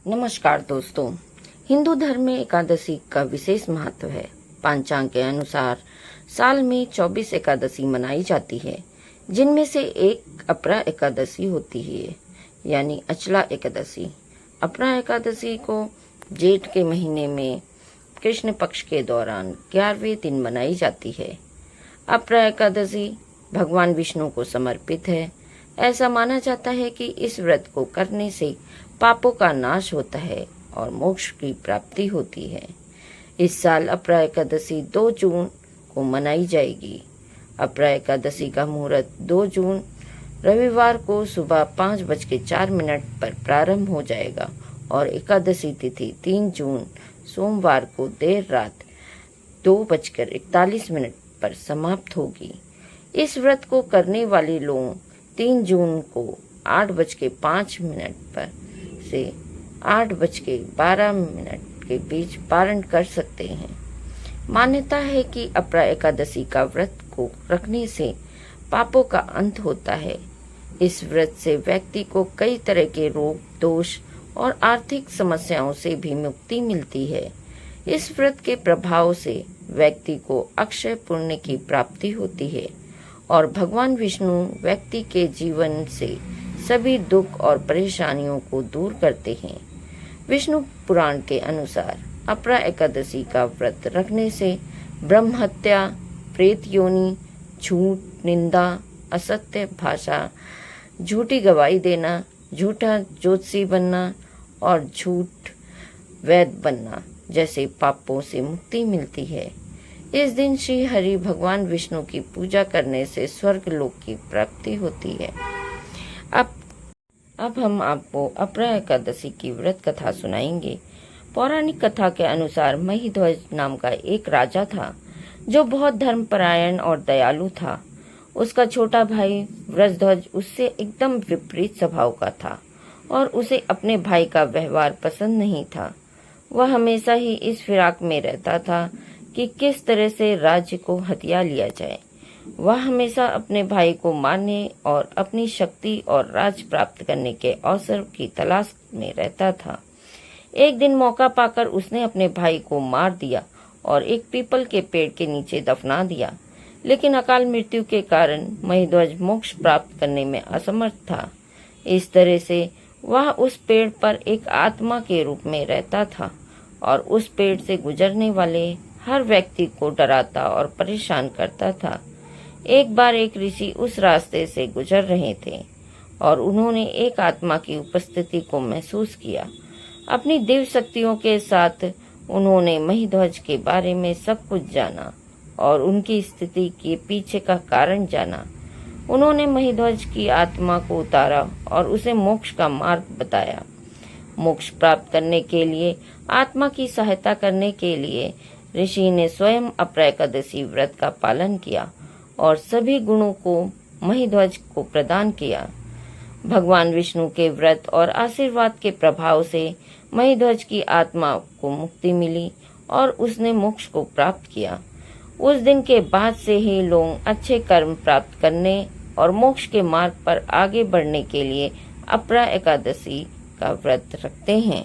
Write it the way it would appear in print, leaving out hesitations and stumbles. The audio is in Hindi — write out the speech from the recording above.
नमस्कार दोस्तों। हिंदू धर्म में एकादशी का विशेष महत्व है। पंचांग के अनुसार साल में 24 एकादशी मनाई जाती है, जिनमें से एक अपरा एकादशी होती है, यानी अचला एकादशी। अपरा एकादशी को जेठ के महीने में कृष्ण पक्ष के दौरान 11वें दिन मनाई जाती है। अपरा एकादशी भगवान विष्णु को समर्पित है। ऐसा माना जाता है कि इस व्रत को करने से पापों का नाश होता है और मोक्ष की प्राप्ति होती है। इस साल अपरा एकादशी 2 जून को मनाई जाएगी। अपरा एकादशी का मुहूर्त 2 जून रविवार को सुबह 5:04 पर प्रारंभ हो जाएगा और एकादशी तिथि 3 जून सोमवार को देर रात 2:41 पर समाप्त होगी। इस व्रत को करने वाले लोग 3 जून को 8:05 पर से 8:12 के बीच पारण कर सकते हैं। मान्यता है कि अपरा एकादशी का व्रत को रखने से पापों का अंत होता है। इस व्रत से व्यक्ति को कई तरह के रोग, दोष और आर्थिक समस्याओं से भी मुक्ति मिलती है। इस व्रत के प्रभाव से व्यक्ति को अक्षय पुण्य की प्राप्ति होती है और भगवान विष्णु व्यक्ति के जीवन से सभी दुख और परेशानियों को दूर करते हैं। विष्णु पुराण के अनुसार अपरा एकादशी का व्रत रखने से ब्रह्म हत्या, प्रेत योनि, झूठ, निंदा, असत्य भाषा, झूठी गवाही देना, झूठा ज्योतिषी बनना और झूठ वैद्य बनना जैसे पापों से मुक्ति मिलती है। इस दिन श्री हरि भगवान विष्णु की पूजा करने से स्वर्ग लोक की प्राप्ति होती है। अब हम आपको अपरा एकादशी की व्रत कथा सुनाएंगे। पौराणिक कथा के अनुसार महिध्वज नाम का एक राजा था जो बहुत धर्मपरायण और दयालु था। उसका छोटा भाई वृषध्वज उससे एकदम विपरीत स्वभाव का था और उसे अपने भाई का व्यवहार पसंद नहीं था। वह हमेशा ही इस फिराक में रहता था कि किस तरह से राज्य को हथिया लिया जाए। वह हमेशा अपने भाई को मारने और अपनी शक्ति और राज प्राप्त करने के अवसर की तलाश में रहता था। एक दिन मौका पाकर उसने अपने भाई को मार दिया और एक पीपल के पेड़ के नीचे दफना दिया। लेकिन अकाल मृत्यु के कारण महिध्वज मोक्ष प्राप्त करने में असमर्थ था। इस तरह से वह उस पेड़ पर एक आत्मा के रूप में रहता था और उस पेड़ से गुजरने वाले हर व्यक्ति को डराता और परेशान करता था। एक बार एक ऋषि उस रास्ते से गुजर रहे थे और उन्होंने एक आत्मा की उपस्थिति को महसूस किया। अपनी दिव्य शक्तियों के साथ उन्होंने महिध्वज के बारे में सब कुछ जाना और उनकी स्थिति के पीछे का कारण जाना। उन्होंने महिध्वज की आत्मा को उतारा और उसे मोक्ष का मार्ग बताया। मोक्ष प्राप्त करने के लिए, आत्मा की सहायता करने के लिए ऋषि ने स्वयं अपरा एकादशी व्रत का पालन किया और सभी गुणों को महिध्वज को प्रदान किया। भगवान विष्णु के व्रत और आशीर्वाद के प्रभाव से महिध्वज की आत्मा को मुक्ति मिली और उसने मोक्ष को प्राप्त किया। उस दिन के बाद से ही लोग अच्छे कर्म प्राप्त करने और मोक्ष के मार्ग पर आगे बढ़ने के लिए अपरा एकादशी का व्रत रखते हैं।